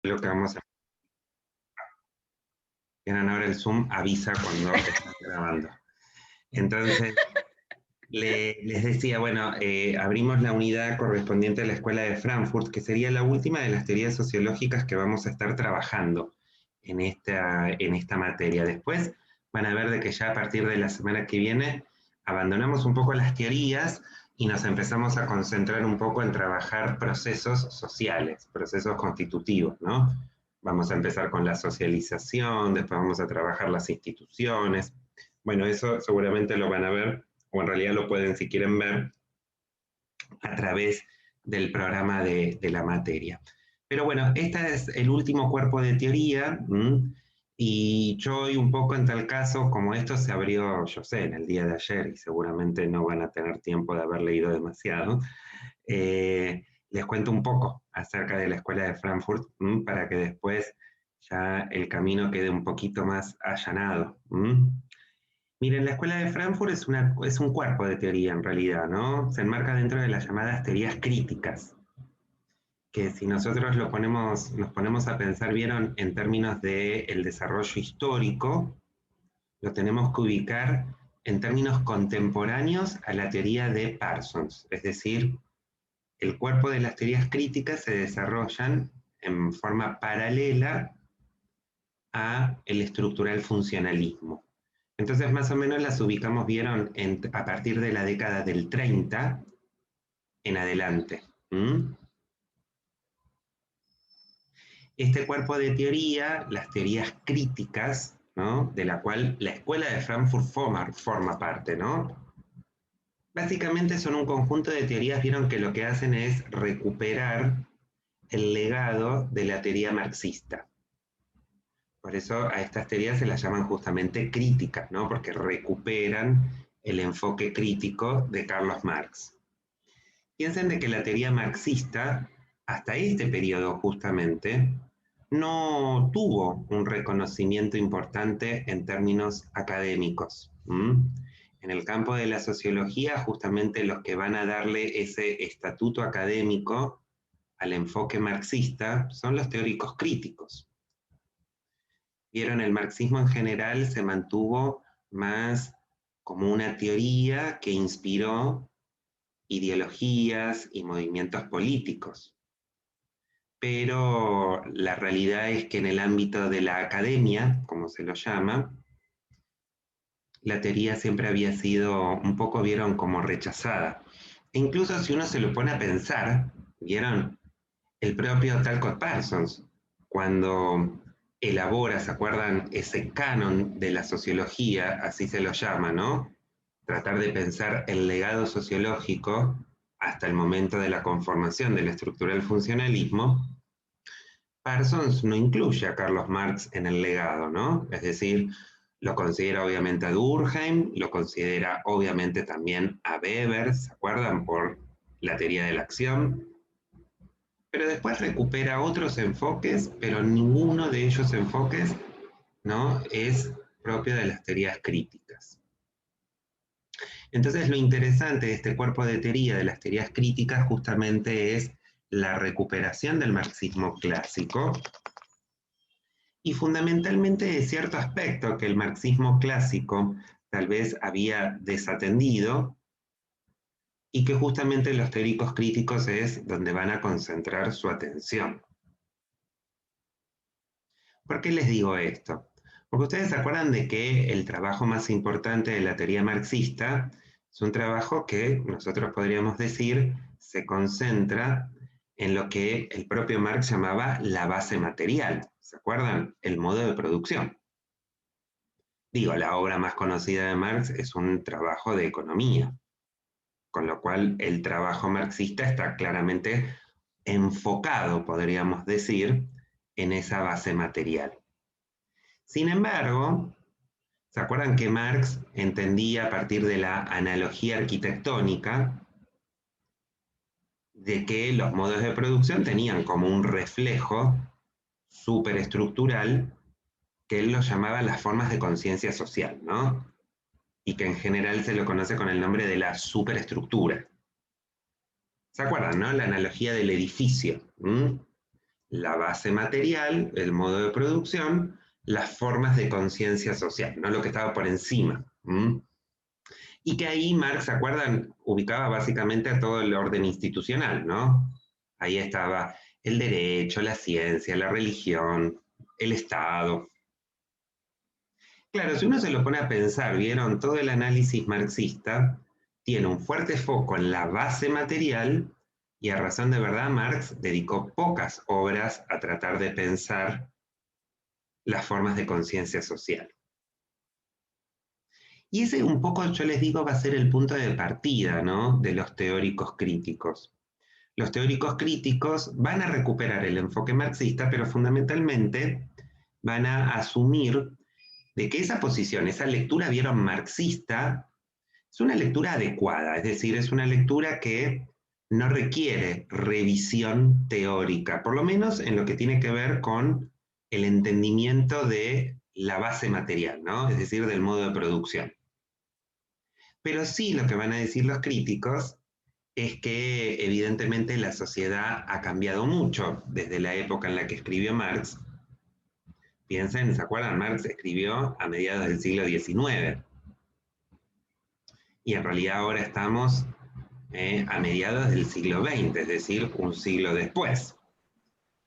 Lo que vamos a hacer ahora, el Zoom avisa cuando está grabando. Entonces, les decía, bueno, abrimos la unidad correspondiente a la Escuela de Frankfurt, que sería la última de las teorías sociológicas que vamos a estar trabajando en esta materia. Después van a ver de que ya a partir de la semana que viene abandonamos un poco las teorías y nos empezamos a concentrar un poco en trabajar procesos sociales, procesos constitutivos, ¿no? Vamos a empezar con la socialización, después vamos a trabajar las instituciones. Bueno, eso seguramente lo van a ver, o en realidad lo pueden, si quieren ver, a través del programa de la materia. Pero bueno, este es el último cuerpo de teoría, y yo hoy un poco en tal caso, como esto se abrió, yo sé, en el día de ayer, y seguramente no van a tener tiempo de haber leído demasiado, les cuento un poco acerca de la Escuela de Frankfurt, para que después ya el camino quede un poquito más allanado. Miren, la Escuela de Frankfurt es un cuerpo de teoría en realidad, ¿no? Se enmarca dentro de las llamadas teorías críticas, que si nosotros nos ponemos a pensar, vieron, en términos del desarrollo histórico, lo tenemos que ubicar en términos contemporáneos a la teoría de Parsons, es decir, el cuerpo de las teorías críticas se desarrollan en forma paralela a el estructural funcionalismo. Entonces, más o menos las ubicamos, vieron, a partir de la década del 30 en adelante. Este cuerpo de teoría, las teorías críticas, ¿no? De la cual la Escuela de Frankfurt forma parte, ¿no? Básicamente son un conjunto de teorías, vieron, que lo que hacen es recuperar el legado de la teoría marxista. Por eso a estas teorías se las llaman justamente críticas, ¿no? Porque recuperan el enfoque crítico de Carlos Marx. Piensen de que la teoría marxista, hasta este periodo justamente, no tuvo un reconocimiento importante en términos académicos. En el campo de la sociología, justamente los que van a darle ese estatuto académico al enfoque marxista son los teóricos críticos. Vieron, el marxismo en general se mantuvo más como una teoría que inspiró ideologías y movimientos políticos. Pero la realidad es que en el ámbito de la academia, como se lo llama, la teoría siempre había sido un poco, vieron, como rechazada. E incluso si uno se lo pone a pensar, vieron, el propio Talcott Parsons, cuando elabora, ¿se acuerdan? Ese canon de la sociología, así se lo llama, ¿no? Tratar de pensar el legado sociológico hasta el momento de la conformación de la estructura del funcionalismo. Parsons no incluye a Carlos Marx en el legado, ¿no? Es decir, lo considera obviamente a Durkheim, lo considera obviamente también a Weber, ¿se acuerdan? Por la teoría de la acción, pero después recupera otros enfoques, pero ninguno de ellos enfoques, ¿no? Es propio de las teorías críticas. Entonces, lo interesante de este cuerpo de teoría de las teorías críticas justamente es la recuperación del marxismo clásico y fundamentalmente de cierto aspecto que el marxismo clásico tal vez había desatendido y que justamente los teóricos críticos es donde van a concentrar su atención. ¿Por qué les digo esto? Porque ustedes se acuerdan de que el trabajo más importante de la teoría marxista es un trabajo que nosotros podríamos decir se concentra en lo que el propio Marx llamaba la base material. ¿Se acuerdan? El modo de producción. Digo, la obra más conocida de Marx es un trabajo de economía, con lo cual el trabajo marxista está claramente enfocado, podríamos decir, en esa base material. Sin embargo, ¿se acuerdan que Marx entendía a partir de la analogía arquitectónica de que los modos de producción tenían como un reflejo superestructural que él lo llamaba las formas de conciencia social, ¿no? Y que en general se lo conoce con el nombre de la superestructura. ¿Se acuerdan, no? La analogía del edificio. la base material, el modo de producción, las formas de conciencia social, no lo que estaba por encima. Y que ahí Marx, ¿se acuerdan? Ubicaba básicamente a todo el orden institucional, ¿no? Ahí estaba el derecho, la ciencia, la religión, el Estado. Claro, si uno se lo pone a pensar, vieron, todo el análisis marxista tiene un fuerte foco en la base material y a razón de verdad Marx dedicó pocas obras a tratar de pensar las formas de conciencia social. Y ese un poco, yo les digo, va a ser el punto de partida, ¿no?, de los teóricos críticos. Los teóricos críticos van a recuperar el enfoque marxista, pero fundamentalmente van a asumir de que esa posición, esa lectura, vieron, marxista, es una lectura adecuada, es decir, es una lectura que no requiere revisión teórica, por lo menos en lo que tiene que ver con el entendimiento de la base material, ¿no?, es decir, del modo de producción. Pero sí, lo que van a decir los críticos es que evidentemente la sociedad ha cambiado mucho desde la época en la que escribió Marx. Piensen, ¿se acuerdan? Marx escribió a mediados del siglo XIX. Y en realidad ahora estamos a mediados del siglo XX, es decir, un siglo después.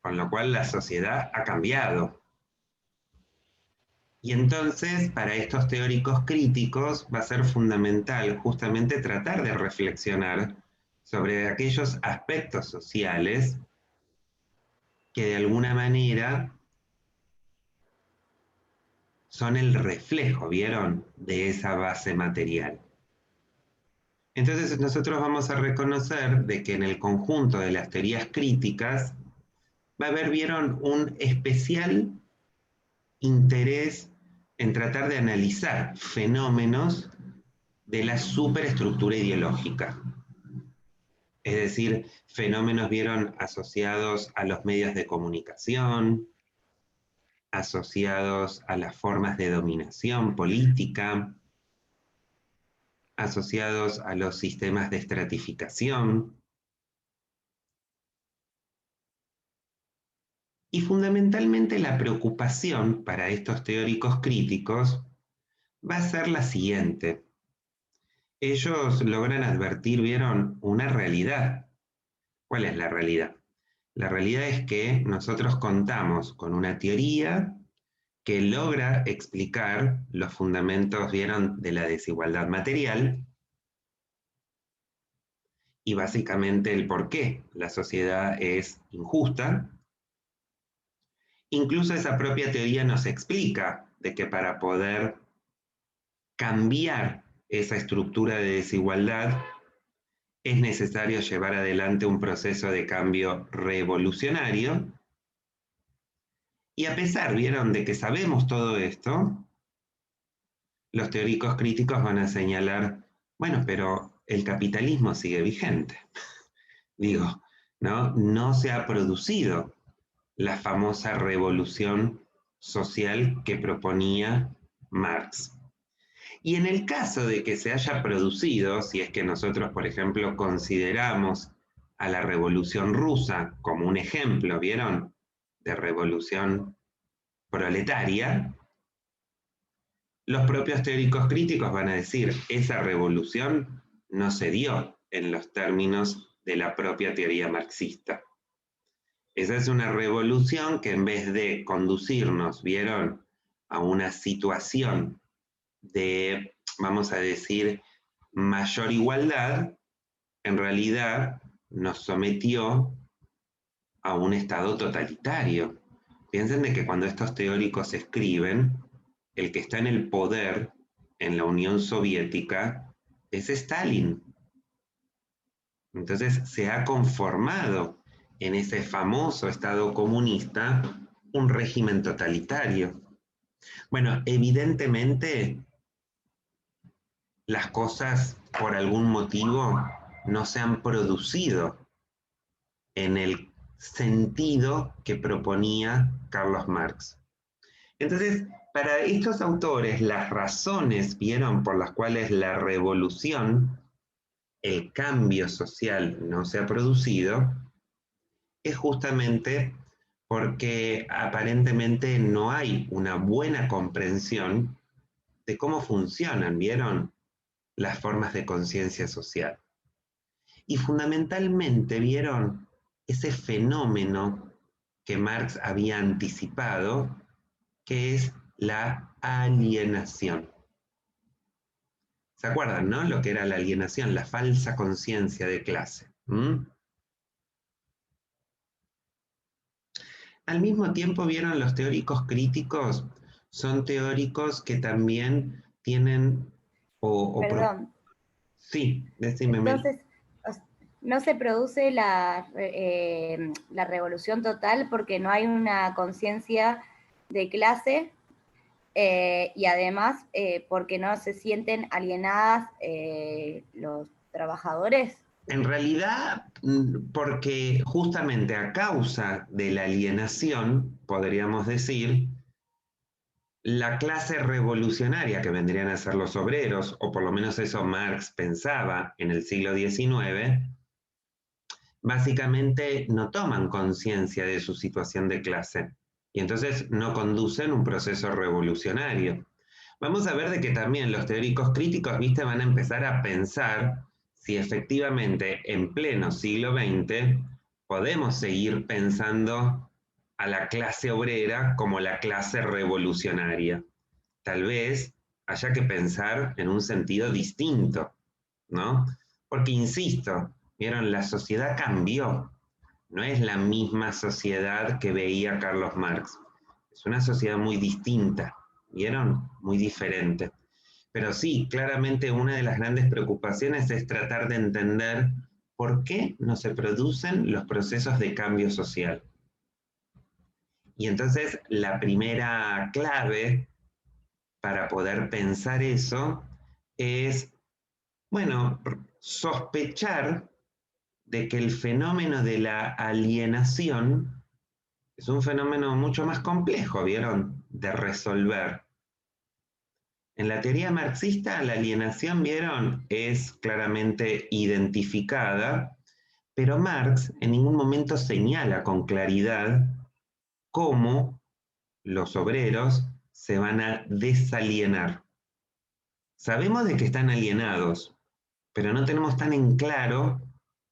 Con lo cual la sociedad ha cambiado. Y entonces, para estos teóricos críticos, va a ser fundamental justamente tratar de reflexionar sobre aquellos aspectos sociales que de alguna manera son el reflejo, ¿vieron?, de esa base material. Entonces nosotros vamos a reconocer de que en el conjunto de las teorías críticas va a haber, ¿vieron?, un especial interés en tratar de analizar fenómenos de la superestructura ideológica. Es decir, fenómenos, vieron, asociados a los medios de comunicación, asociados a las formas de dominación política, asociados a los sistemas de estratificación. Y fundamentalmente la preocupación para estos teóricos críticos va a ser la siguiente. Ellos logran advertir, vieron, una realidad. ¿Cuál es la realidad? La realidad es que nosotros contamos con una teoría que logra explicar los fundamentos, vieron, de la desigualdad material y básicamente el por qué la sociedad es injusta. Incluso esa propia teoría nos explica de que para poder cambiar esa estructura de desigualdad es necesario llevar adelante un proceso de cambio revolucionario. Y a pesar, vieron, de que sabemos todo esto, los teóricos críticos van a señalar, bueno, pero el capitalismo sigue vigente. Digo, ¿no? No se ha producido la famosa revolución social que proponía Marx. Y en el caso de que se haya producido, si es que nosotros, por ejemplo, consideramos a la Revolución Rusa como un ejemplo, ¿vieron?, de revolución proletaria, los propios teóricos críticos van a decir, esa revolución no se dio en los términos de la propia teoría marxista. Esa es una revolución que en vez de conducirnos, ¿vieron?, a una situación de, vamos a decir, mayor igualdad, en realidad nos sometió a un estado totalitario. Piensen de que cuando estos teóricos escriben, el que está en el poder en la Unión Soviética es Stalin. Entonces se ha conformado en ese famoso estado comunista un régimen totalitario. Bueno, evidentemente las cosas por algún motivo no se han producido en el sentido que proponía Carlos Marx. Entonces, para estos autores, las razones, vieron, por las cuales la revolución, el cambio social no se ha producido, es justamente porque aparentemente no hay una buena comprensión de cómo funcionan, ¿vieron?, las formas de conciencia social. Y fundamentalmente, ¿vieron?, ese fenómeno que Marx había anticipado, que es la alienación. ¿Se acuerdan, no? Lo que era la alienación, la falsa conciencia de clase. Al mismo tiempo, vieron, los teóricos críticos son teóricos que también tienen Perdón. Sí, decime, Mel. Entonces, no se produce la revolución total porque no hay una conciencia de clase y además porque no se sienten alienadas los trabajadores. En realidad, porque justamente a causa de la alienación, podríamos decir, la clase revolucionaria que vendrían a ser los obreros, o por lo menos eso Marx pensaba en el siglo XIX, básicamente no toman conciencia de su situación de clase y entonces no conducen un proceso revolucionario. Vamos a ver de que también los teóricos críticos, viste, van a empezar a pensar si efectivamente en pleno siglo XX podemos seguir pensando a la clase obrera como la clase revolucionaria. Tal vez haya que pensar en un sentido distinto, ¿no? Porque, insisto, vieron, la sociedad cambió. No es la misma sociedad que veía Carlos Marx. Es una sociedad muy distinta, ¿vieron? Muy diferente. Pero sí, claramente una de las grandes preocupaciones es tratar de entender por qué no se producen los procesos de cambio social. Y entonces la primera clave para poder pensar eso es, bueno, sospechar de que el fenómeno de la alienación es un fenómeno mucho más complejo, ¿vieron?, de resolver. En la teoría marxista, la alienación, ¿vieron?, es claramente identificada, pero Marx en ningún momento señala con claridad cómo los obreros se van a desalienar. Sabemos de que están alienados, pero no tenemos tan en claro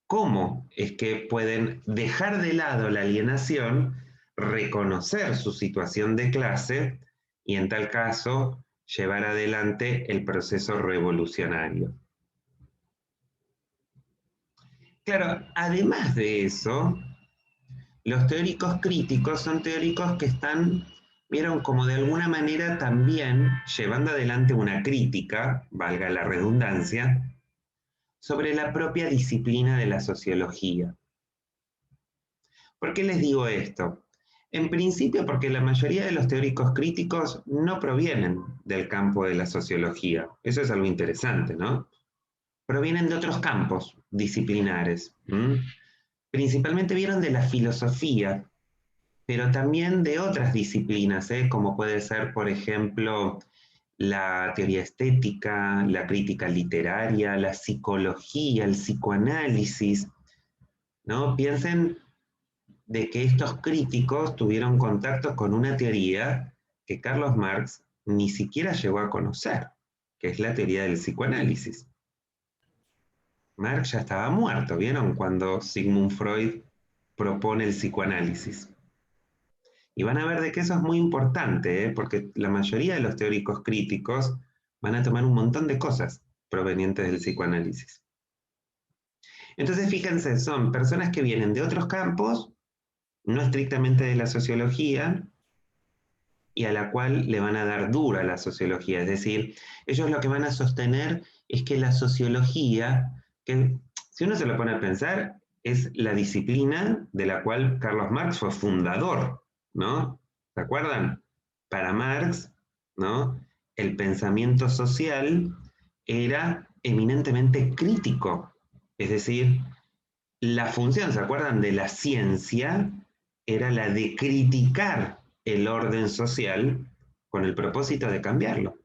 cómo es que pueden dejar de lado la alienación, reconocer su situación de clase y en tal caso llevar adelante el proceso revolucionario. Claro, además de eso, los teóricos críticos son teóricos que están, vieron, como de alguna manera también llevando adelante una crítica, valga la redundancia, sobre la propia disciplina de la sociología. ¿Por qué les digo esto? En principio porque la mayoría de los teóricos críticos no provienen del campo de la sociología. Eso es algo interesante, ¿no? Provienen de otros campos disciplinares. Principalmente vieron de la filosofía, pero también de otras disciplinas, como puede ser, por ejemplo, la teoría estética, la crítica literaria, la psicología, el psicoanálisis, ¿no? Piensen de que estos críticos tuvieron contacto con una teoría que Carlos Marx ni siquiera llegó a conocer, que es la teoría del psicoanálisis. Marx ya estaba muerto, ¿vieron?, cuando Sigmund Freud propone el psicoanálisis. Y van a ver de que eso es muy importante, porque la mayoría de los teóricos críticos van a tomar un montón de cosas provenientes del psicoanálisis. Entonces, fíjense, son personas que vienen de otros campos, no estrictamente de la sociología, y a la cual le van a dar dura la sociología. Es decir, ellos lo que van a sostener es que la sociología, que si uno se lo pone a pensar, es la disciplina de la cual Carlos Marx fue fundador, ¿no? ¿Se acuerdan? Para Marx, ¿no?, el pensamiento social era eminentemente crítico. Es decir, la función, ¿se acuerdan?, de la ciencia era la de criticar el orden social con el propósito de cambiarlo.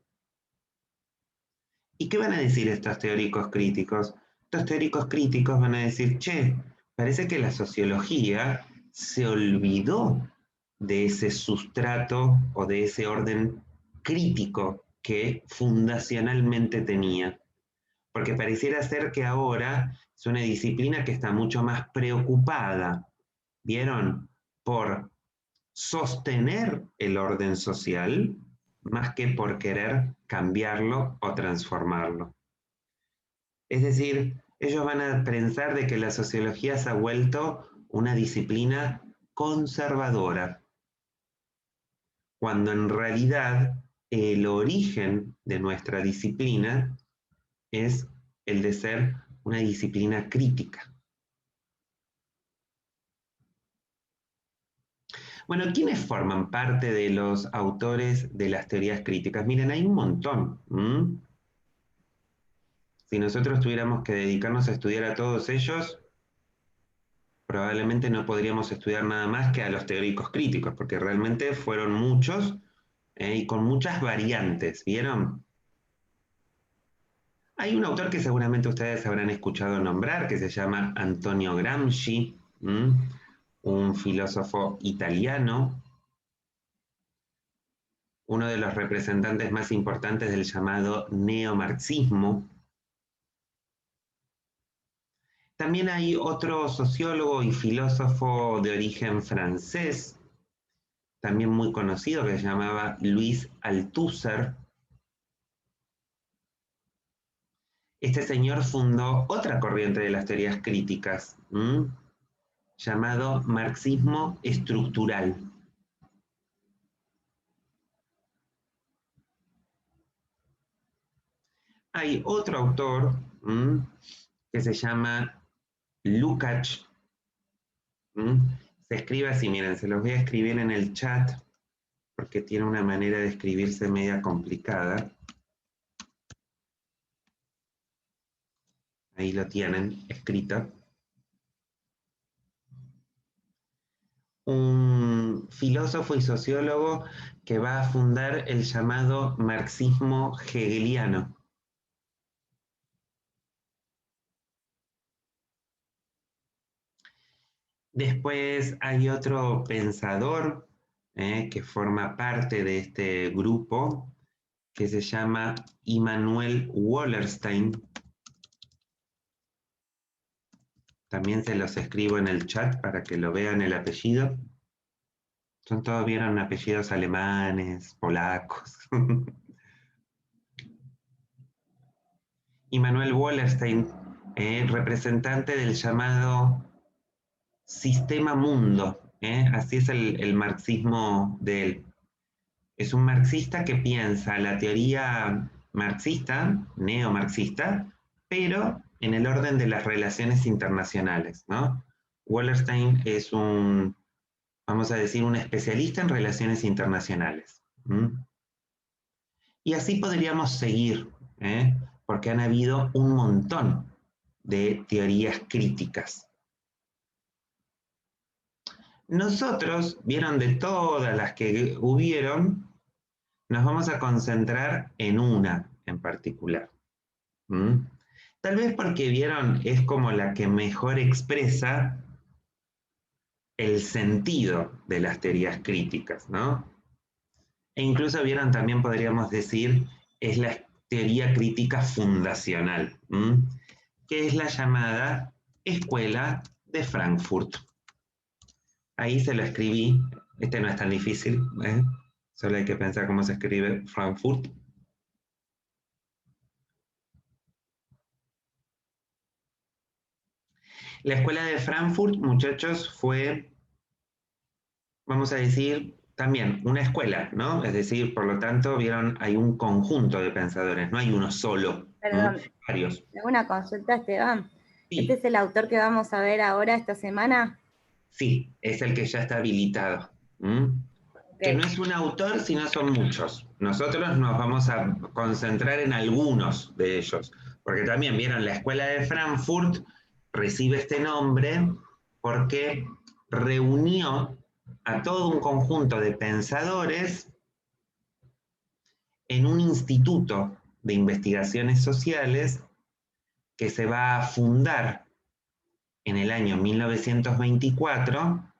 ¿Y qué van a decir estos teóricos críticos? Estos teóricos críticos van a decir, che, parece que la sociología se olvidó de ese sustrato o de ese orden crítico que fundacionalmente tenía. Porque pareciera ser que ahora es una disciplina que está mucho más preocupada, ¿vieron?, por sostener el orden social más que por querer cambiarlo o transformarlo. Es decir, ellos van a pensar de que la sociología se ha vuelto una disciplina conservadora, cuando en realidad el origen de nuestra disciplina es el de ser una disciplina crítica. Bueno, ¿quiénes forman parte de los autores de las teorías críticas? Miren, hay un montón. Si nosotros tuviéramos que dedicarnos a estudiar a todos ellos, probablemente no podríamos estudiar nada más que a los teóricos críticos, porque realmente fueron muchos y con muchas variantes, ¿vieron? Hay un autor que seguramente ustedes habrán escuchado nombrar, que se llama Antonio Gramsci, un filósofo italiano, uno de los representantes más importantes del llamado neomarxismo. También hay otro sociólogo y filósofo de origen francés, también muy conocido, que se llamaba Louis Althusser. Este señor fundó otra corriente de las teorías críticas, llamado marxismo estructural. Hay otro autor que se llama Lukács. Se escribe así, miren, se los voy a escribir en el chat porque tiene una manera de escribirse media complicada. Ahí lo tienen escrito. Un filósofo y sociólogo que va a fundar el llamado marxismo hegeliano. Después hay otro pensador que forma parte de este grupo, que se llama Immanuel Wallerstein. También se los escribo en el chat para que lo vean el apellido. Son todos, vieron, apellidos alemanes, polacos. Immanuel Wallerstein, representante del llamado sistema mundo, así es el marxismo de él. Es un marxista que piensa la teoría marxista, neomarxista, pero en el orden de las relaciones internacionales, ¿no? Wallerstein es un, vamos a decir, un especialista en relaciones internacionales. Y así podríamos seguir, porque han habido un montón de teorías críticas. Nosotros, vieron, de todas las que hubieron, nos vamos a concentrar en una en particular. Tal vez porque, vieron, es como la que mejor expresa el sentido de las teorías críticas, ¿no? E incluso, vieron, también podríamos decir, es la teoría crítica fundacional, que es la llamada Escuela de Frankfurt. Ahí se lo escribí, este no es tan difícil, solo hay que pensar cómo se escribe Frankfurt. La Escuela de Frankfurt, muchachos, fue, vamos a decir, también una escuela, ¿no? Es decir, por lo tanto, vieron, hay un conjunto de pensadores, no hay uno solo, Perdón, varios. ¿alguna consulta, Esteban? Sí. ¿Este es el autor que vamos a ver ahora esta semana? Sí, es el que ya está habilitado. Okay. Que no es un autor, sino son muchos. Nosotros nos vamos a concentrar en algunos de ellos, porque también, vieron, la Escuela de Frankfurt recibe este nombre porque reunió a todo un conjunto de pensadores en un instituto de investigaciones sociales que se va a fundar en el año 1924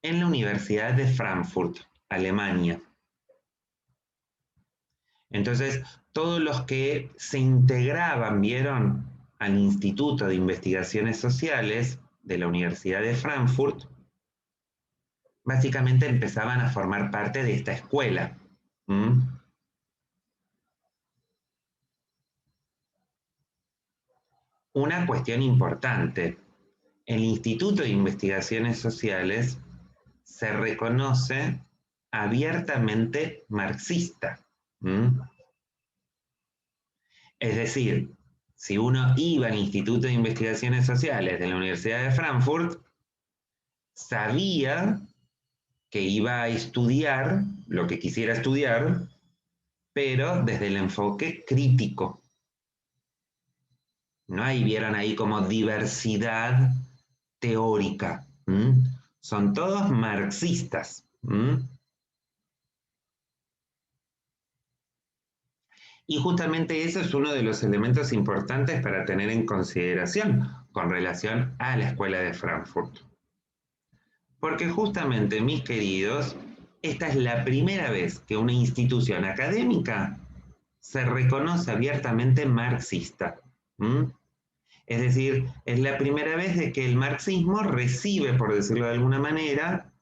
en la Universidad de Frankfurt, Alemania. Entonces, todos los que se integraban, vieron, al Instituto de Investigaciones Sociales de la Universidad de Frankfurt, básicamente empezaban a formar parte de esta escuela. ¿Mm? Una cuestión importante, el Instituto de Investigaciones Sociales se reconoce abiertamente marxista. ¿Mm? Es decir, si uno iba al Instituto de Investigaciones Sociales de la Universidad de Frankfurt, sabía que iba a estudiar lo que quisiera estudiar, pero desde el enfoque crítico. No hay, vieron ahí como diversidad teórica. ¿Mm? Son todos marxistas. ¿Mm? Y justamente eso es uno de los elementos importantes para tener en consideración con relación a la Escuela de Frankfurt. Porque justamente, mis queridos, esta es la primera vez que una institución académica se reconoce abiertamente marxista. ¿Mm? Es decir, es la primera vez de que el marxismo recibe, por decirlo de alguna manera,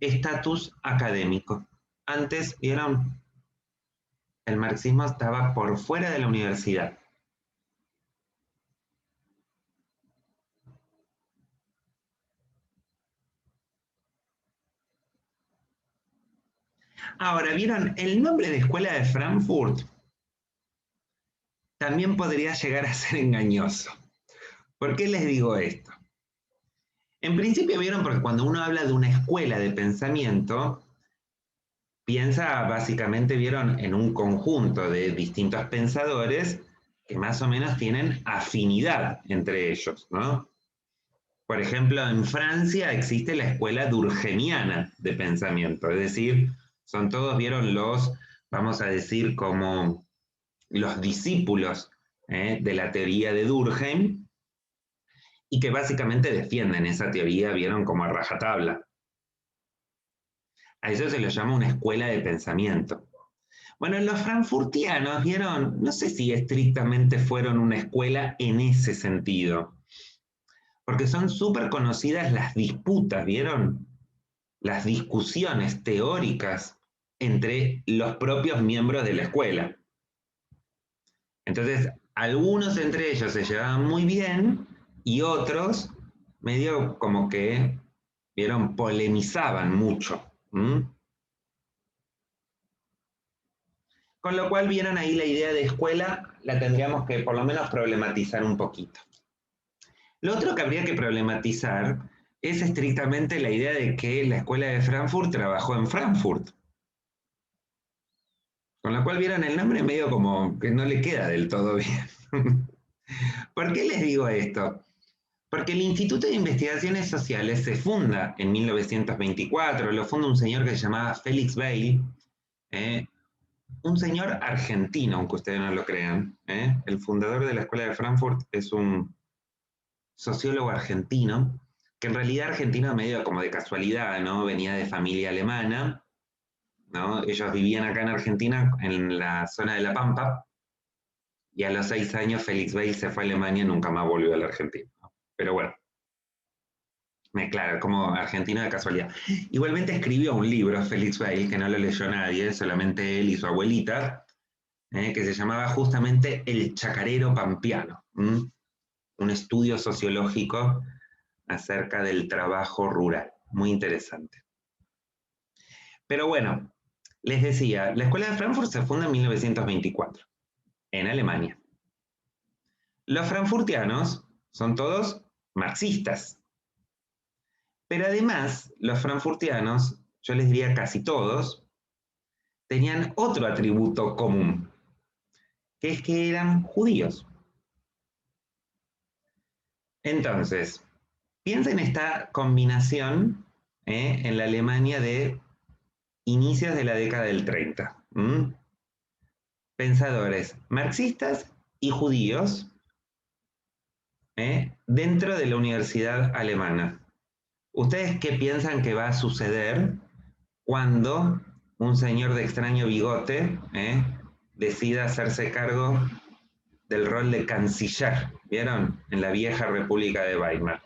estatus académico. Antes, vieron, el marxismo estaba por fuera de la universidad. Ahora, vieron, el nombre de Escuela de Frankfurt también podría llegar a ser engañoso. ¿Por qué les digo esto? En principio, vieron, porque cuando uno habla de una escuela de pensamiento, piensa básicamente, vieron, en un conjunto de distintos pensadores que más o menos tienen afinidad entre ellos, ¿no? Por ejemplo, en Francia existe la escuela durkheimiana de pensamiento, es decir, son todos, vieron, los, vamos a decir, como los discípulos de la teoría de Durkheim y que básicamente defienden esa teoría, vieron, como a rajatabla. A eso se lo llama una escuela de pensamiento. Bueno, los frankfurtianos, vieron, no sé si estrictamente fueron una escuela en ese sentido, porque son súper conocidas las disputas, vieron, las discusiones teóricas entre los propios miembros de la escuela. Entonces, algunos entre ellos se llevaban muy bien y otros medio como que, vieron, polemizaban mucho. ¿Mm? Con lo cual, vieron ahí la idea de escuela, la tendríamos que por lo menos problematizar un poquito. Lo otro que habría que problematizar es estrictamente la idea de que la escuela de Frankfurt trabajó en Frankfurt. Con lo cual, vieron, el nombre medio como que no le queda del todo bien. ¿Por qué les digo esto? Porque el Instituto de Investigaciones Sociales se funda en 1924, lo funda un señor que se llamaba Félix Weil, un señor argentino, aunque ustedes no lo crean. El fundador de la Escuela de Frankfurt es un sociólogo argentino, que en realidad argentino medio como de casualidad, ¿no? Venía de familia alemana, ¿no? Ellos vivían acá en Argentina, en la zona de La Pampa, y a los 6 años Félix Weil se fue a Alemania y nunca más volvió a la Argentina. Pero bueno, claro, como argentino de casualidad. Igualmente escribió un libro, Félix Weil, que no lo leyó nadie, solamente él y su abuelita, que se llamaba justamente El Chacarero Pampeano, un estudio sociológico acerca del trabajo rural. Muy interesante. Pero bueno, les decía, la Escuela de Frankfurt se funda en 1924, en Alemania. Los frankfurtianos son todos marxistas. Pero además, los frankfurtianos, yo les diría casi todos, tenían otro atributo común, que es que eran judíos. Entonces, piensa en esta combinación en la Alemania de inicios de la década del 30. Pensadores marxistas y judíos dentro de la universidad alemana. ¿Ustedes qué piensan que va a suceder cuando un señor de extraño bigote decida hacerse cargo del rol de canciller, ¿vieron? En la vieja República de Weimar,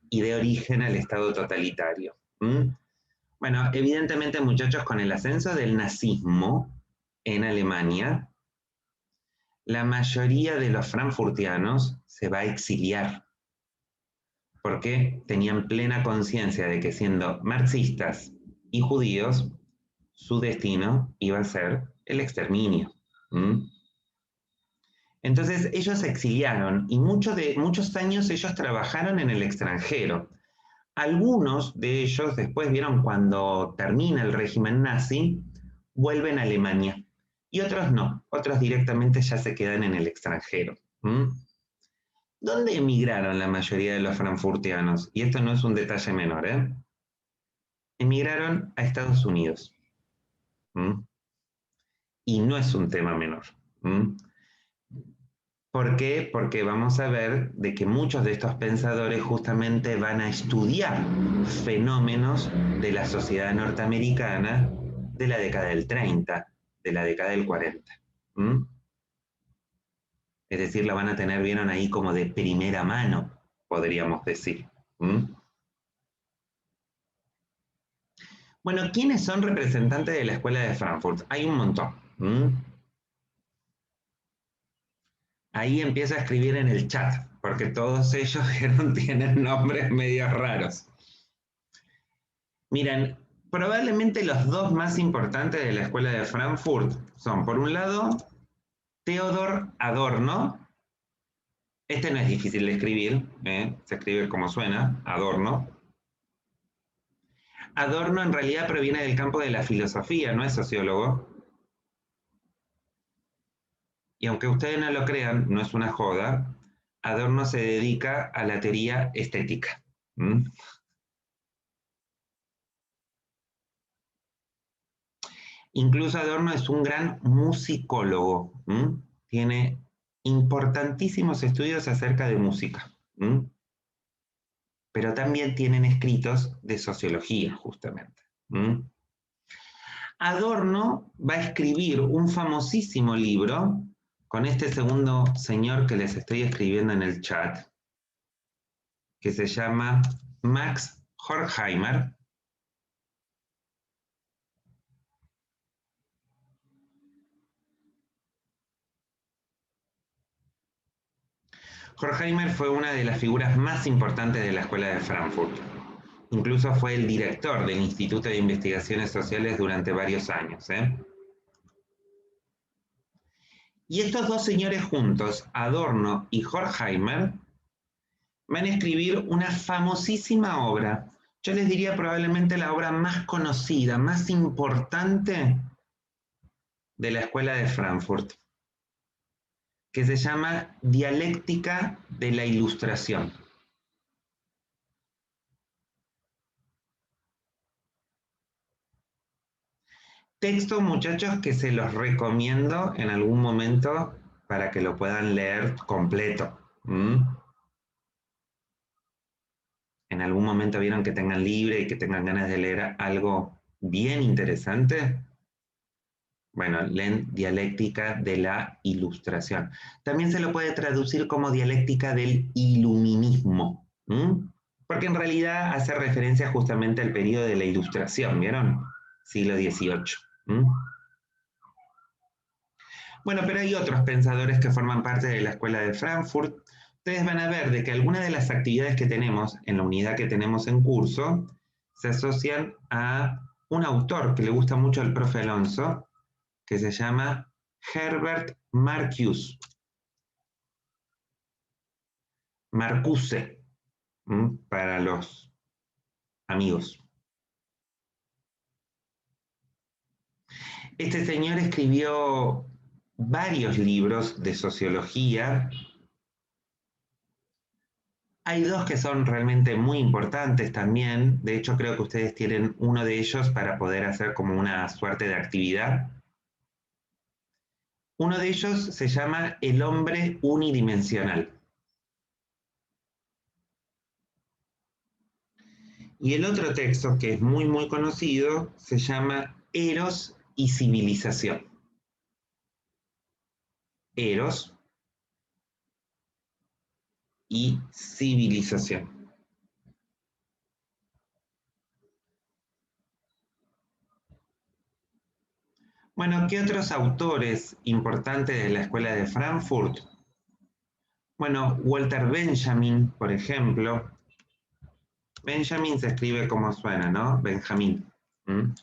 y de origen al Estado totalitario? Bueno, evidentemente, muchachos, con el ascenso del nazismo en Alemania, la mayoría de los frankfurtianos se va a exiliar, porque tenían plena conciencia de que siendo marxistas y judíos, su destino iba a ser el exterminio. Entonces ellos se exiliaron y muchos años ellos trabajaron en el extranjero. Algunos de ellos después vieron cuando termina el régimen nazi, vuelven a Alemania. Y otros no, otros directamente ya se quedan en el extranjero. ¿Dónde emigraron la mayoría de los frankfurtianos? Y esto no es un detalle menor, ¿eh? Emigraron a Estados Unidos. Y no es un tema menor. ¿Por qué? Porque vamos a ver de que muchos de estos pensadores justamente van a estudiar fenómenos de la sociedad norteamericana de la década del 30, de la década del 40. Es decir, la van a tener, vieron ahí como de primera mano, podríamos decir. Bueno, ¿quiénes son representantes de la Escuela de Frankfurt? Hay un montón. Ahí empieza a escribir en el chat, porque todos ellos tienen nombres medio raros. Miren, probablemente los dos más importantes de la Escuela de Frankfurt son, por un lado, Theodor Adorno. Este no es difícil de escribir, se escribe como suena, Adorno. Adorno en realidad proviene del campo de la filosofía, no es sociólogo. Y aunque ustedes no lo crean, no es una joda, Adorno se dedica a la teoría estética. Incluso Adorno es un gran musicólogo. Tiene importantísimos estudios acerca de música. Pero también tienen escritos de sociología, justamente. Adorno va a escribir un famosísimo libro con este segundo señor que les estoy escribiendo en el chat, que se llama Max Horkheimer. Horkheimer fue una de las figuras más importantes de la Escuela de Frankfurt. Incluso fue el director del Instituto de Investigaciones Sociales durante varios años. Y estos dos señores juntos, Adorno y Horkheimer, van a escribir una famosísima obra. Yo les diría probablemente la obra más conocida, más importante de la Escuela de Frankfurt, que se llama Dialéctica de la Ilustración. Texto, muchachos, que se los recomiendo en algún momento para que lo puedan leer completo. En algún momento vieron que tengan libre y que tengan ganas de leer algo bien interesante. Bueno, leen Dialéctica de la Ilustración. También se lo puede traducir como Dialéctica del Iluminismo, porque en realidad hace referencia justamente al periodo de la Ilustración, ¿vieron? Siglo XVIII. Bueno, pero hay otros pensadores que forman parte de la Escuela de Frankfurt. Ustedes van a ver de que algunas de las actividades que tenemos en la unidad que tenemos en curso se asocian a un autor que le gusta mucho al profe Alonso, que se llama Herbert Marcuse. Marcuse, para los amigos. Este señor escribió varios libros de sociología. Hay dos que son realmente muy importantes también. De hecho, creo que ustedes tienen uno de ellos para poder hacer como una suerte de actividad. Uno de ellos se llama El hombre unidimensional. Y el otro texto, que es muy, muy conocido, se llama Eros y civilización. Eros y civilización. Bueno, ¿qué otros autores importantes de la Escuela de Frankfurt? Bueno, Walter Benjamin, por ejemplo. Benjamin se escribe como suena, ¿no? Benjamín. ¿Mm?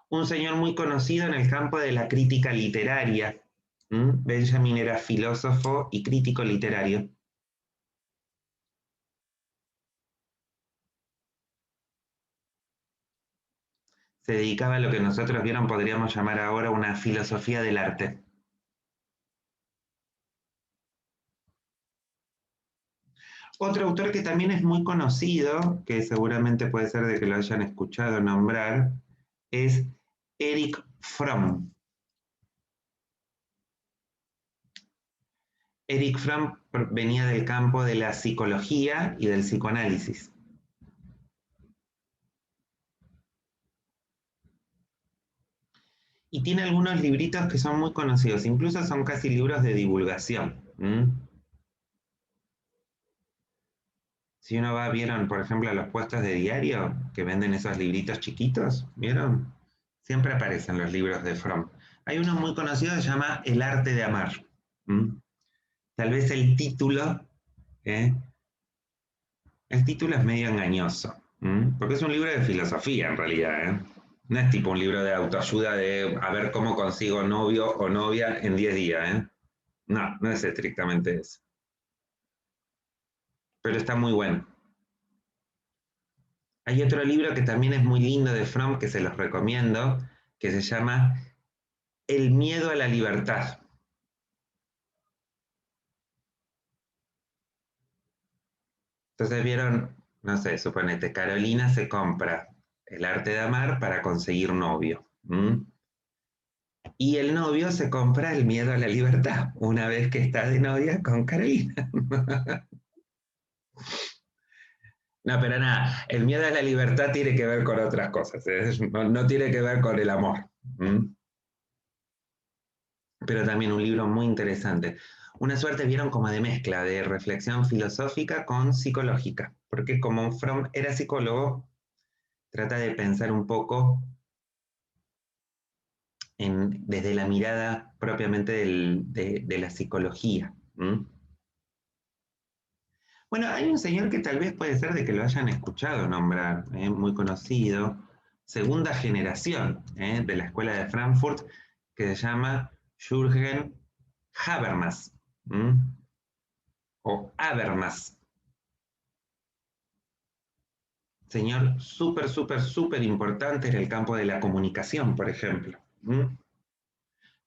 Un señor muy conocido en el campo de la crítica literaria. ¿Mm? Benjamin era filósofo y crítico literario. Se dedicaba a lo que nosotros podríamos llamar ahora una filosofía del arte. Otro autor que también es muy conocido, que seguramente puede ser de que lo hayan escuchado nombrar, es Erich Fromm. Erich Fromm venía del campo de la psicología y del psicoanálisis. Y tiene algunos libritos que son muy conocidos, incluso son casi libros de divulgación. Si uno va, ¿vieron, por ejemplo, a los puestos de diario que venden esos libritos chiquitos? ¿Vieron? Siempre aparecen los libros de Fromm. Hay uno muy conocido que se llama El arte de amar. Tal vez ¿eh? El título es medio engañoso, porque es un libro de filosofía en realidad, ¿eh? No es tipo un libro de autoayuda de a ver cómo consigo novio o novia en 10 días, ¿eh? No, no es estrictamente eso. Pero está muy bueno. Hay otro libro que también es muy lindo de Fromm, que se los recomiendo, que se llama El miedo a la libertad. Entonces vieron, no sé, suponete, Carolina se compra El arte de amar para conseguir novio. Y el novio se compra El miedo a la libertad una vez que está de novia con Carolina. No, pero nada, el miedo a la libertad tiene que ver con otras cosas, ¿eh? No tiene que ver con el amor. Pero también un libro muy interesante. Una suerte vieron como de mezcla de reflexión filosófica con psicológica, porque como Fromm era psicólogo, trata de pensar un poco desde la mirada propiamente de la psicología. Bueno, hay un señor que tal vez puede ser de que lo hayan escuchado nombrar, muy conocido, segunda generación de la escuela de Frankfurt, que se llama Jürgen Habermas, o Habermas. Señor súper, súper, súper importante en el campo de la comunicación, por ejemplo.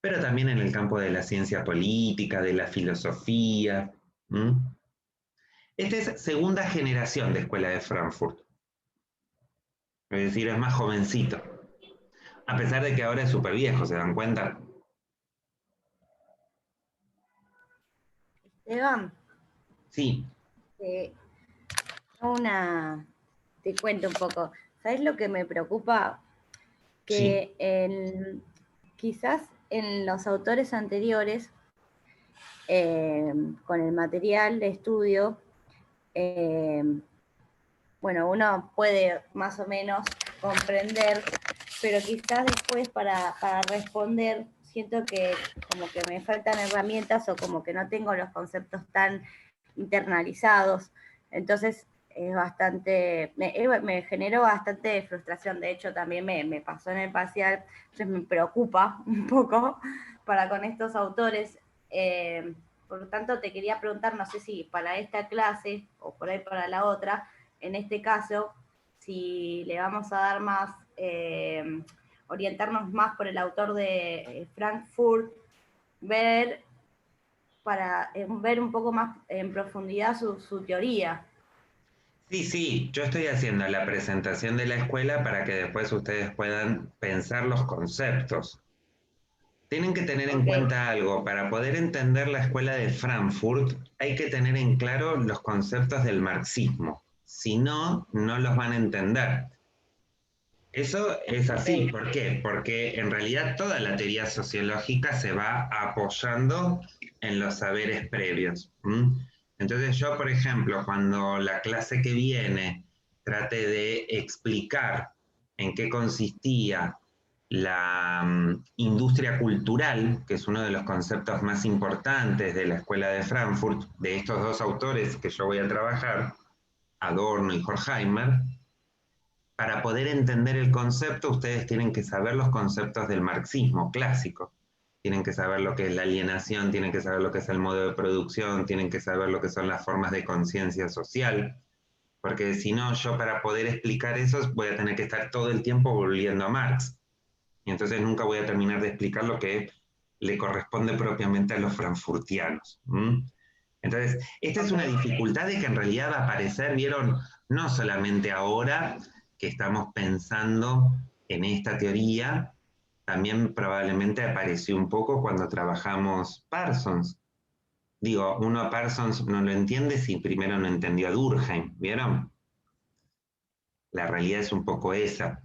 Pero también en el campo de la ciencia política, de la filosofía. Esta es segunda generación de escuela de Frankfurt. Es decir, es más jovencito. A pesar de que ahora es súper viejo, ¿se dan cuenta? Esteban, Sí, una, te cuento un poco. ¿Sabes lo que me preocupa? sí. Que quizás en los autores anteriores, con el material de estudio, bueno, uno puede más o menos comprender, pero quizás después para responder siento que como que me faltan herramientas o como que no tengo los conceptos tan internalizados. Entonces es bastante, me generó bastante frustración. De hecho, también me pasó en el parcial, entonces me preocupa un poco para con estos autores. Por lo tanto, te quería preguntar, no sé si para esta clase o por ahí para la otra, en este caso, si le vamos a dar más, orientarnos más por el autor de Frankfurt, ver para ver un poco más en profundidad su teoría. Sí, sí, yo estoy haciendo la presentación de la escuela para que después ustedes puedan pensar los conceptos. Tienen que tener en Ok, cuenta algo, para poder entender la escuela de Frankfurt hay que tener en claro los conceptos del marxismo. Si no, no los van a entender. Eso es así. ¿Por qué? Porque en realidad toda la teoría sociológica se va apoyando en los saberes previos. Entonces yo, por ejemplo, cuando la clase que viene trate de explicar en qué consistía la industria cultural, que es uno de los conceptos más importantes de la Escuela de Frankfurt, de estos dos autores que yo voy a trabajar, Adorno y Horkheimer, para poder entender el concepto, ustedes tienen que saber los conceptos del marxismo clásico. Tienen que saber lo que es la alienación, tienen que saber lo que es el modo de producción, tienen que saber lo que son las formas de conciencia social, porque si no, yo para poder explicar eso voy a tener que estar todo el tiempo volviendo a Marx. Y entonces nunca voy a terminar de explicar lo que le corresponde propiamente a los frankfurtianos. Entonces, esta es una dificultad de que en realidad va a aparecer, vieron, no solamente ahora que estamos pensando en esta teoría, también probablemente apareció un poco cuando trabajamos Parsons. Digo, uno a Parsons no lo entiende si primero no entendió a Durkheim, ¿vieron? La realidad es un poco esa.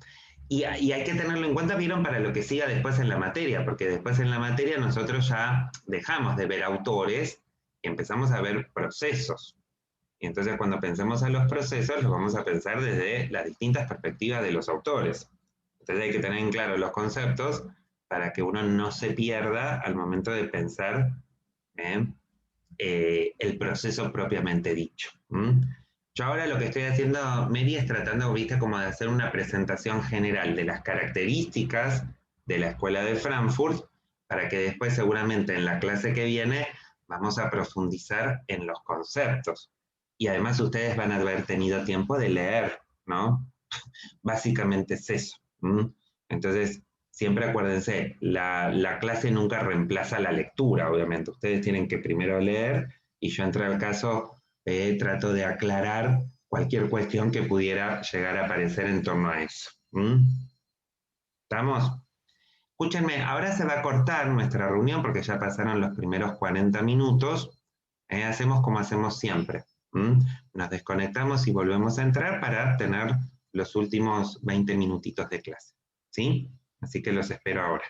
Y hay que tenerlo en cuenta, vieron, para lo que siga después en la materia, porque después en la materia nosotros ya dejamos de ver autores y empezamos a ver procesos. Y entonces cuando pensemos a los procesos, los vamos a pensar desde las distintas perspectivas de los autores. Entonces hay que tener en claro los conceptos para que uno no se pierda al momento de pensar en el proceso propiamente dicho. Yo ahora lo que estoy haciendo, Mary, es tratando, viste, como de hacer una presentación general de las características de la Escuela de Frankfurt, para que después seguramente en la clase que viene vamos a profundizar en los conceptos. Y además ustedes van a haber tenido tiempo de leer, ¿no? Básicamente es eso. Entonces, siempre acuérdense, la clase nunca reemplaza la lectura, obviamente. Ustedes tienen que primero leer y yo, entre el caso, trato de aclarar cualquier cuestión que pudiera llegar a aparecer en torno a eso. ¿Estamos? Escúchenme, ahora se va a cortar nuestra reunión porque ya pasaron los primeros 40 minutos. Hacemos como hacemos siempre. Nos desconectamos y volvemos a entrar para tener los últimos 20 minutitos de clase. ¿Sí? Así que los espero ahora.